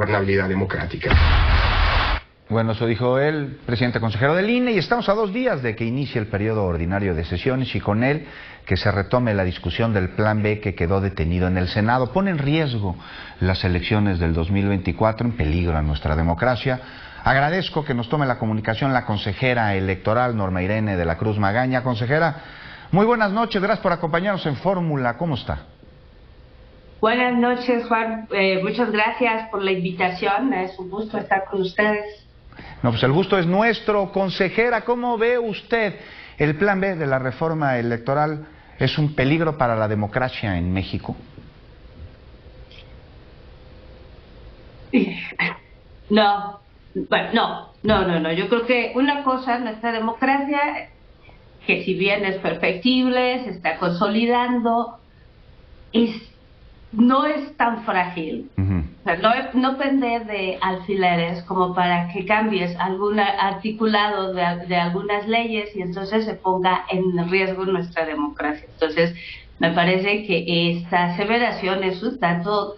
gobernabilidad democrática. Bueno, eso dijo el presidente consejero del INE, y estamos a 2 días de que inicie el periodo ordinario de sesiones y con él que se retome la discusión del Plan B que quedó detenido en el Senado. Pone en riesgo las elecciones del 2024, en peligro a nuestra democracia. Agradezco que nos tome la comunicación la consejera electoral Norma Irene de la Cruz Magaña. Consejera, muy buenas noches, gracias por acompañarnos en Fórmula, ¿cómo está? Buenas noches, Juan, muchas gracias por la invitación, es un gusto estar con ustedes. No, pues el gusto es nuestro. Consejera, ¿cómo ve usted el Plan B de la reforma electoral? ¿Es un peligro para la democracia en México? No, bueno, no. Yo creo que una cosa, nuestra democracia, que si bien es perfectible, se está consolidando, no es tan frágil. O sea, no pende de alfileres como para que cambies algún articulado de algunas leyes y entonces se ponga en riesgo nuestra democracia. Entonces, me parece que esta aseveración es un tanto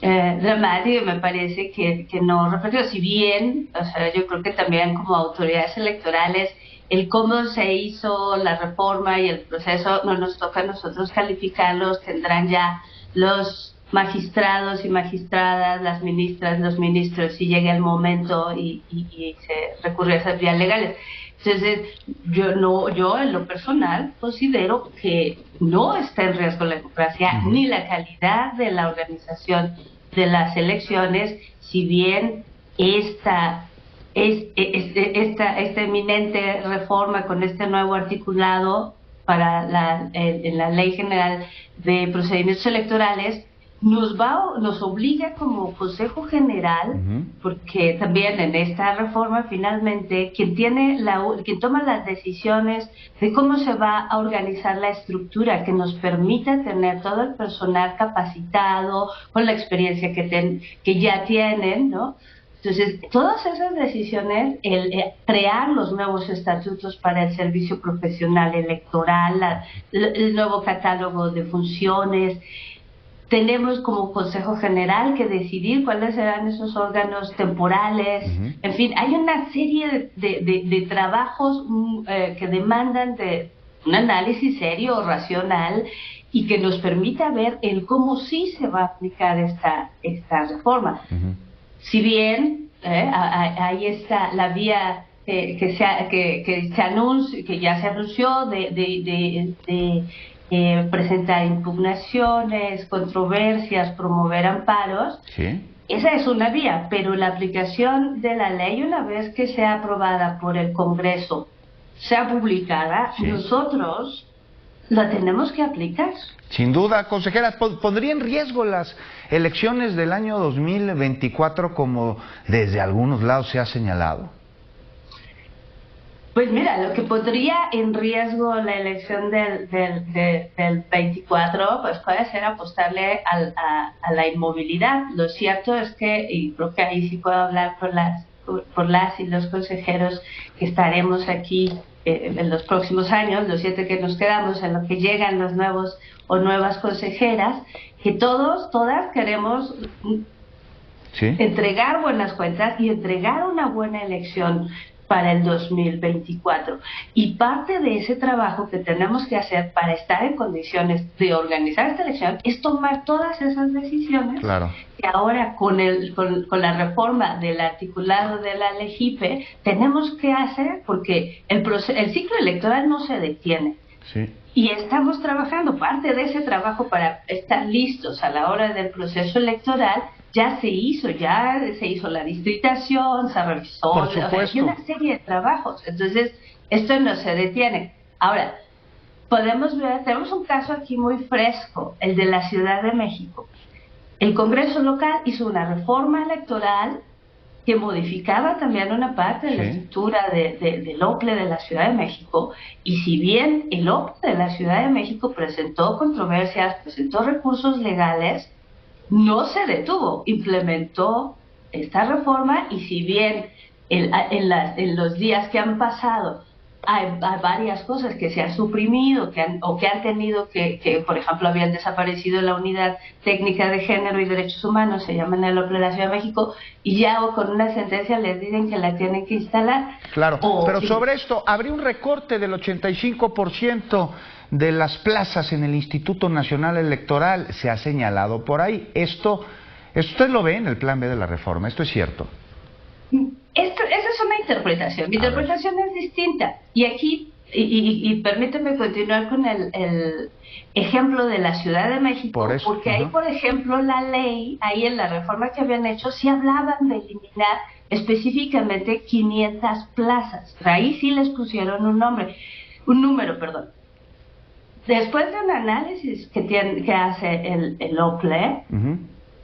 dramática, y me parece que no refleja. Si bien, o sea, yo creo que también como autoridades electorales, el cómo se hizo la reforma y el proceso no nos toca a nosotros calificarlos, tendrán ya los magistrados y magistradas, las ministras, los ministros, si llega el momento y se recurre a esas vías legales. Entonces, yo en lo personal considero que no está en riesgo la democracia ni la calidad de la organización de las elecciones, si bien esta eminente reforma con este nuevo articulado para en la Ley General de Procedimientos Electorales nos obliga como Consejo General, porque también en esta reforma finalmente quien toma las decisiones de cómo se va a organizar la estructura que nos permita tener todo el personal capacitado con la experiencia que ya tienen, ¿no? Entonces, todas esas decisiones, crear los nuevos estatutos para el servicio profesional electoral, el nuevo catálogo de funciones, tenemos como Consejo General que decidir cuáles serán esos órganos temporales. En fin, hay una serie de trabajos que demandan de un análisis serio, racional, y que nos permita ver el cómo sí se va a aplicar esta reforma. Si bien ahí está la vía que ya se anunció de presentar impugnaciones, controversias, promover amparos, esa es una vía, pero la aplicación de la ley, una vez que sea aprobada por el Congreso, sea publicada, nosotros la tenemos que aplicar. Sin duda, consejera, ¿pondría en riesgo las elecciones del año 2024 como desde algunos lados se ha señalado? Pues mira, lo que pondría en riesgo la elección del 24, pues puede ser apostarle a la inmovilidad. Lo cierto es que, y creo que ahí sí puedo hablar por las y los consejeros que estaremos aquí en los próximos años, los 7 que nos quedamos, en lo que llegan los nuevos o nuevas consejeras, que todas queremos entregar buenas cuentas y entregar una buena elección para el 2024. Y parte de ese trabajo que tenemos que hacer para estar en condiciones de organizar esta elección es tomar todas esas decisiones que ahora con la reforma del articulado de la LEGIPE tenemos que hacer, porque el ciclo electoral no se detiene. Y estamos trabajando, parte de ese trabajo para estar listos a la hora del proceso electoral, ya se hizo la distritación, se revisó, hay una serie de trabajos. Entonces, esto no se detiene. Ahora, tenemos un caso aquí muy fresco, el de la Ciudad de México. El Congreso local hizo una reforma electoral que modificaba también una parte de la estructura del OCLE de la Ciudad de México, y si bien el OCLE de la Ciudad de México presentó controversias, presentó recursos legales, no se detuvo, implementó esta reforma, y si bien en los días que han pasado hay varias cosas que se han suprimido que han tenido que, por ejemplo, habían desaparecido la Unidad Técnica de Género y Derechos Humanos, se llama en el OPLE de la Ciudad de México, y ya con una sentencia les dicen que la tienen que instalar. Claro, pero sobre esto, habría un recorte del 85% de las plazas en el Instituto Nacional Electoral, se ha señalado por ahí. Esto usted lo ve en el plan B de la reforma, ¿esto es cierto? Esa es una interpretación. Mi interpretación es distinta. Y aquí, y permíteme continuar con el ejemplo de la Ciudad de México, porque ahí, por ejemplo, la ley, ahí en la reforma que habían hecho, sí hablaban de eliminar específicamente 500 plazas. Ahí sí les pusieron un número, perdón. Después de un análisis que hace el OPLE,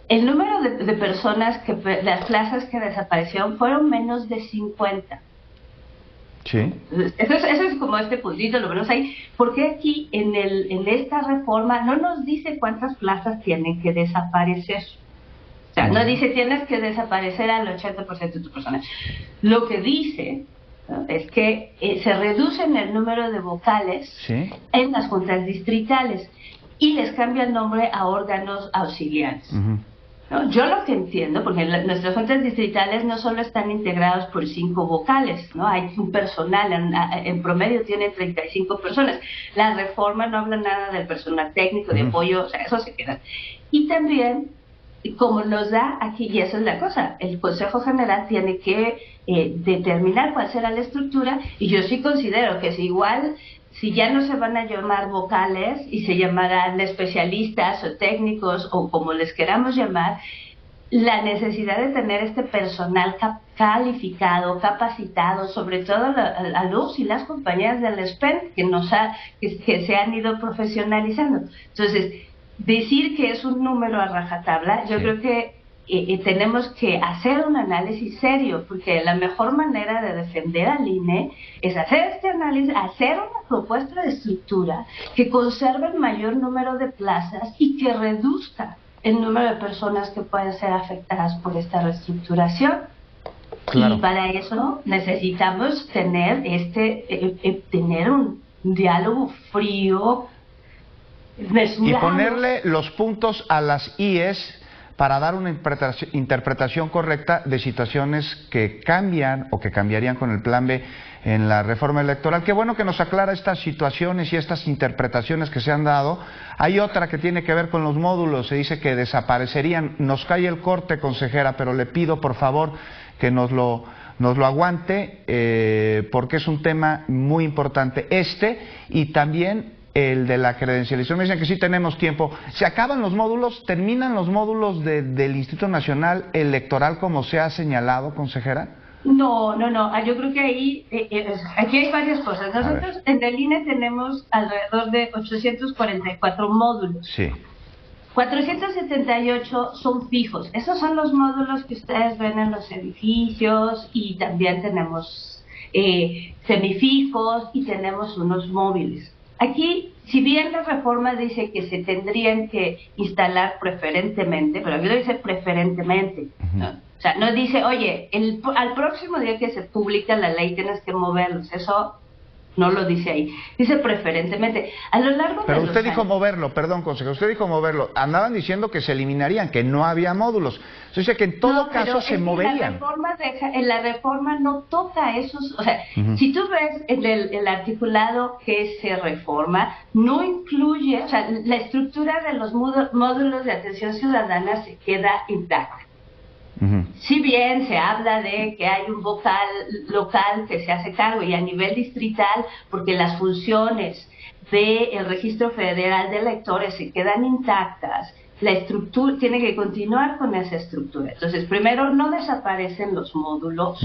el número de personas, las plazas que desaparecieron fueron menos de 50. Sí. Eso es como este puntito, lo vemos ahí. Porque aquí en esta reforma no nos dice cuántas plazas tienen que desaparecer. O sea, no dice tienes que desaparecer al 80% de tus personas. Lo que dice es que se reducen el número de vocales en las juntas distritales y les cambia el nombre a órganos auxiliares. ¿No? Yo lo que entiendo, porque nuestras juntas distritales no solo están integradas por 5 vocales, ¿no? Hay un personal, en promedio tienen 35 personas. La reforma no habla nada del personal técnico, de apoyo, o sea, eso se queda. Y también, como nos da aquí, y esa es la cosa, el Consejo General tiene que determinar cuál será la estructura, y yo sí considero que si ya no se van a llamar vocales y se llamarán especialistas o técnicos o como les queramos llamar, la necesidad de tener este personal calificado, capacitado, sobre todo a los y las compañías del SPEN que se han ido profesionalizando. Entonces, decir que es un número a rajatabla, yo creo que tenemos que hacer un análisis serio, porque la mejor manera de defender al INE es hacer este análisis, hacer una propuesta de estructura que conserve el mayor número de plazas y que reduzca el número de personas que pueden ser afectadas por esta reestructuración. Claro. Y para eso necesitamos tener tener un diálogo frío, mesurado. Y ponerle los puntos a las IES para dar una interpretación correcta de situaciones que cambian o que cambiarían con el plan B en la reforma electoral. Qué bueno que nos aclara estas situaciones y estas interpretaciones que se han dado. Hay otra que tiene que ver con los módulos, se dice que desaparecerían. Nos cae el corte, consejera, pero le pido por favor que nos lo aguante, porque es un tema muy importante y también el de la credencialización. Me dicen que sí tenemos tiempo. ¿Se acaban los módulos? ¿Terminan los módulos del Instituto Nacional Electoral como se ha señalado, consejera? No. Yo creo que aquí hay varias cosas. Nosotros en el INE tenemos alrededor de 844 módulos. Sí. 478 son fijos. Esos son los módulos que ustedes ven en los edificios, y también tenemos semifijos y tenemos unos móviles. Aquí, si bien la reforma dice que se tendrían que instalar preferentemente, pero aquí lo dice preferentemente, ¿no? O sea, no dice, oye, al próximo día que se publica la ley tienes que moverlos. Eso no lo dice ahí. Dice preferentemente. A lo largo Pero de usted dijo moverlo, perdón, consejero, usted dijo moverlo. Andaban diciendo que se eliminarían, que no había módulos. Entonces, que en todo caso se moverían. En la reforma no toca esos. O sea, si tú ves el articulado que se reforma, no incluye, o sea, la estructura de los módulos de atención ciudadana se queda intacta. Si bien se habla de que hay un vocal local que se hace cargo, y a nivel distrital, porque las funciones del Registro Federal de Electores se quedan intactas, la estructura tiene que continuar con esa estructura. Entonces, primero, no desaparecen los módulos,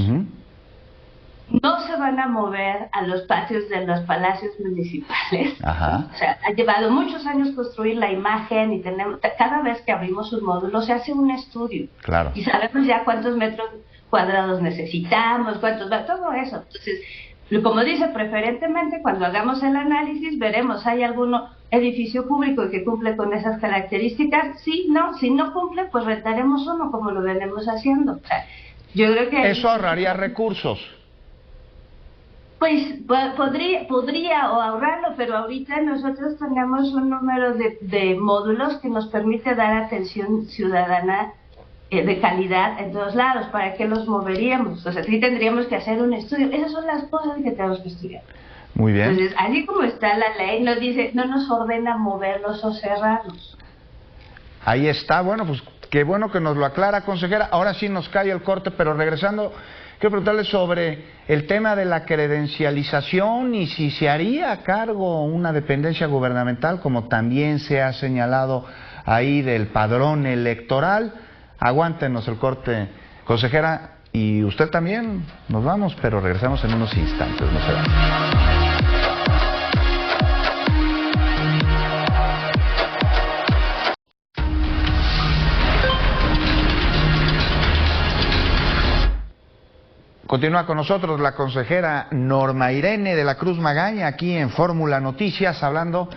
no se van a mover a los patios de los palacios municipales. O sea, ha llevado muchos años construir la imagen, y cada vez que abrimos un módulo se hace un estudio. Claro. Y sabemos ya cuántos metros cuadrados necesitamos, todo eso. Entonces, como dice, preferentemente cuando hagamos el análisis veremos, ¿hay algún edificio público que cumple con esas características? Sí, no. Si no cumple, pues rentaremos uno, como lo venimos haciendo. O sea, yo creo que eso ahorraría recursos. Pues podría o ahorrarlo, pero ahorita nosotros tenemos un número de módulos que nos permite dar atención ciudadana de calidad en todos lados. ¿Para qué los moveríamos? O sea, sí tendríamos que hacer un estudio. Esas son las cosas que tenemos que estudiar. Muy bien. Entonces, así como está la ley, no nos ordena moverlos o cerrarlos. Ahí está, bueno, pues qué bueno que nos lo aclara, consejera. Ahora sí nos cae el corte, pero regresando, quiero preguntarle sobre el tema de la credencialización y si se haría a cargo una dependencia gubernamental, como también se ha señalado ahí del padrón electoral. Aguántenos el corte, consejera, y usted también. Nos vamos, pero regresamos en unos instantes, no se vayan. Continúa con nosotros la consejera Norma Irene de la Cruz Magaña aquí en Fórmula Noticias, hablando,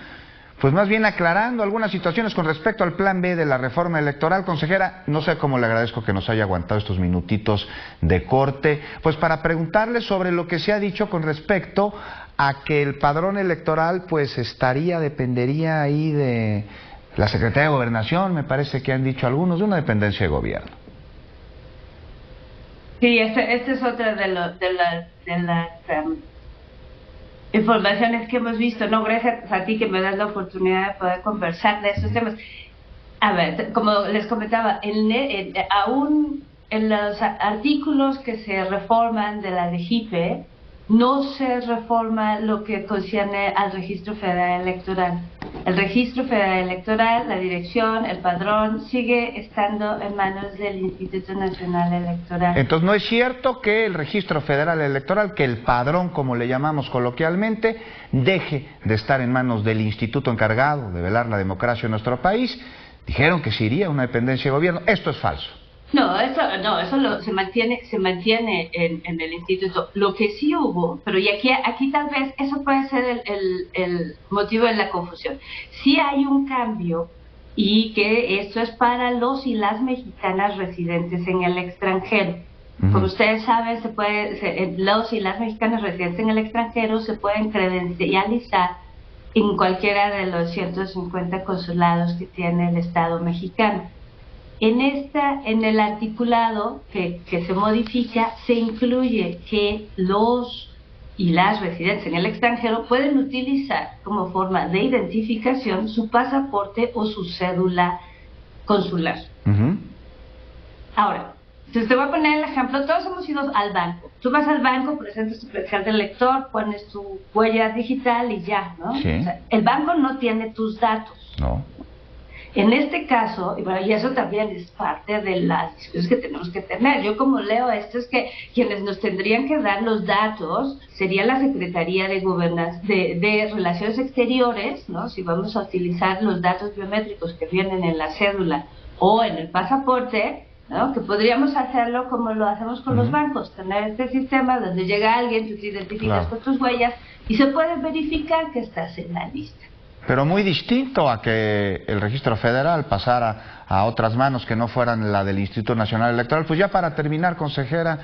pues más bien aclarando algunas situaciones con respecto al plan B de la reforma electoral. Consejera, no sé cómo le agradezco que nos haya aguantado estos minutitos de corte, pues para preguntarle sobre lo que se ha dicho con respecto a que el padrón electoral pues dependería ahí de la Secretaría de Gobernación, me parece que han dicho algunos, de una dependencia de gobierno. Sí, esta es otra de las informaciones que hemos visto. No, gracias a ti que me das la oportunidad de poder conversar de estos temas. A ver, como les comentaba, aún en los artículos que se reforman de la DGIPE, no se reforma lo que concierne al Registro Federal Electoral. El Registro Federal Electoral, la dirección, el padrón, sigue estando en manos del Instituto Nacional Electoral. Entonces, ¿no es cierto que el Registro Federal Electoral, que el padrón, como le llamamos coloquialmente, deje de estar en manos del instituto encargado de velar la democracia en nuestro país? Dijeron que se iría a una dependencia de gobierno. Esto es falso. Se mantiene en el instituto. Lo que sí hubo, pero y aquí tal vez eso puede ser el motivo de la confusión. Sí hay un cambio, y que esto es para los y las mexicanas residentes en el extranjero. Como ustedes saben, los y las mexicanas residentes en el extranjero se pueden credencializar en cualquiera de los 150 consulados que tiene el Estado mexicano. En el articulado que se modifica, se incluye que los y las residentes en el extranjero pueden utilizar como forma de identificación su pasaporte o su cédula consular. Ahora, entonces te voy a poner el ejemplo. Todos hemos ido al banco. Tú vas al banco, presentas tu credencial del lector, pones tu huella digital y ya, ¿no? Sí. O sea, el banco no tiene tus datos. No. En este caso, y eso también es parte de las discusiones que tenemos que tener. Yo como leo esto es que quienes nos tendrían que dar los datos sería la Secretaría de Relaciones Exteriores, ¿no? Si vamos a utilizar los datos biométricos que vienen en la cédula o en el pasaporte, ¿no? Que podríamos hacerlo como lo hacemos con los bancos, tener este sistema donde llega alguien, tú te identificas con tus huellas y se puede verificar que estás en la lista. Pero muy distinto a que el registro federal pasara a otras manos que no fueran la del Instituto Nacional Electoral. Pues ya para terminar, consejera,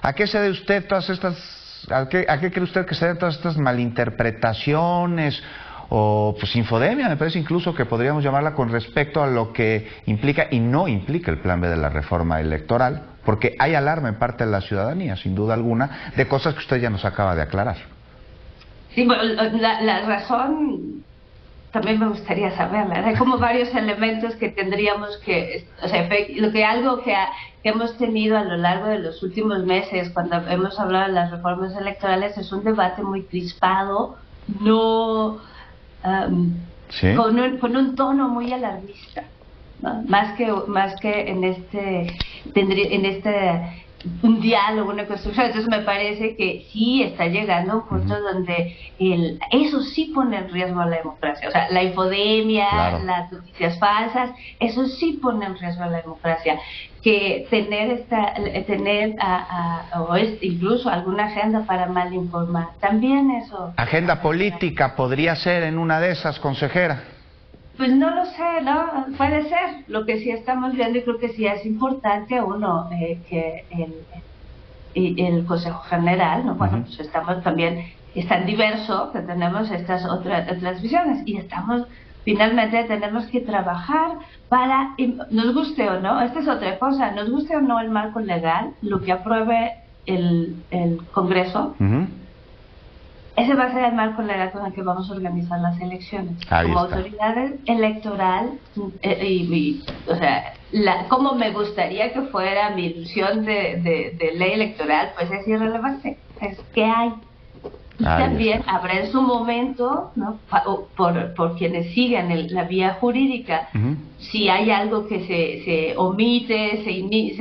¿a qué se debe usted todas estas, a qué cree usted que se deben todas estas malinterpretaciones o pues infodemia, me parece incluso que podríamos llamarla, con respecto a lo que implica y no implica el plan B de la reforma electoral? Porque hay alarma en parte de la ciudadanía, sin duda alguna, de cosas que usted ya nos acaba de aclarar. Sí, bueno, la razón también me gustaría saberla. Hay como varios elementos que tendríamos que, o sea, algo que hemos tenido a lo largo de los últimos meses cuando hemos hablado de las reformas electorales es un debate muy crispado, no ¿sí? con un tono muy alarmista, ¿no? Más que en un diálogo, una construcción. Entonces me parece que sí está llegando a un punto donde eso sí pone en riesgo a la democracia. O sea, la infodemia, claro, las noticias falsas, eso sí pone en riesgo a la democracia. Que incluso alguna agenda para malinformar, también eso. Agenda política podría ser en una de esas, consejera. Pues no lo sé, ¿no? Puede ser. Lo que sí estamos viendo, y creo que sí es importante, y el Consejo General, ¿no? Bueno, pues estamos también, es tan diverso que tenemos estas otras visiones y finalmente tenemos que trabajar para, nos guste o no, esta es otra cosa, nos guste o no el marco legal, lo que apruebe el Congreso, ese va a ser el marco legal con el que vamos a organizar las elecciones. Como autoridad electoral, o sea, como me gustaría que fuera mi ilusión de ley electoral, pues es irrelevante, es que hay. Y también habrá en su momento, ¿no? por quienes siguen la vía jurídica, si hay algo que se omite,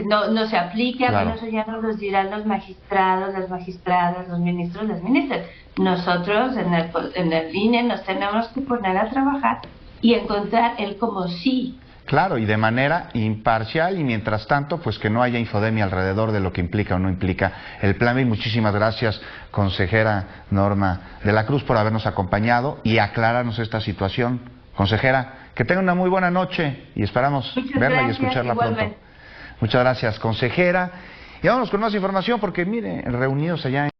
no se aplica, bueno, eso ya nos lo dirán los magistrados, las magistradas, los ministros, las ministras. Nosotros en el INE nos tenemos que poner a trabajar y encontrar el como sí. Claro, y de manera imparcial, y mientras tanto, pues que no haya infodemia alrededor de lo que implica o no implica el plan B. Y muchísimas gracias, consejera Norma de la Cruz, por habernos acompañado y aclararnos esta situación. Consejera, que tenga una muy buena noche y esperamos verla y escucharla pronto. Muchas gracias, consejera. Y vámonos con más información porque, mire, reunidos allá en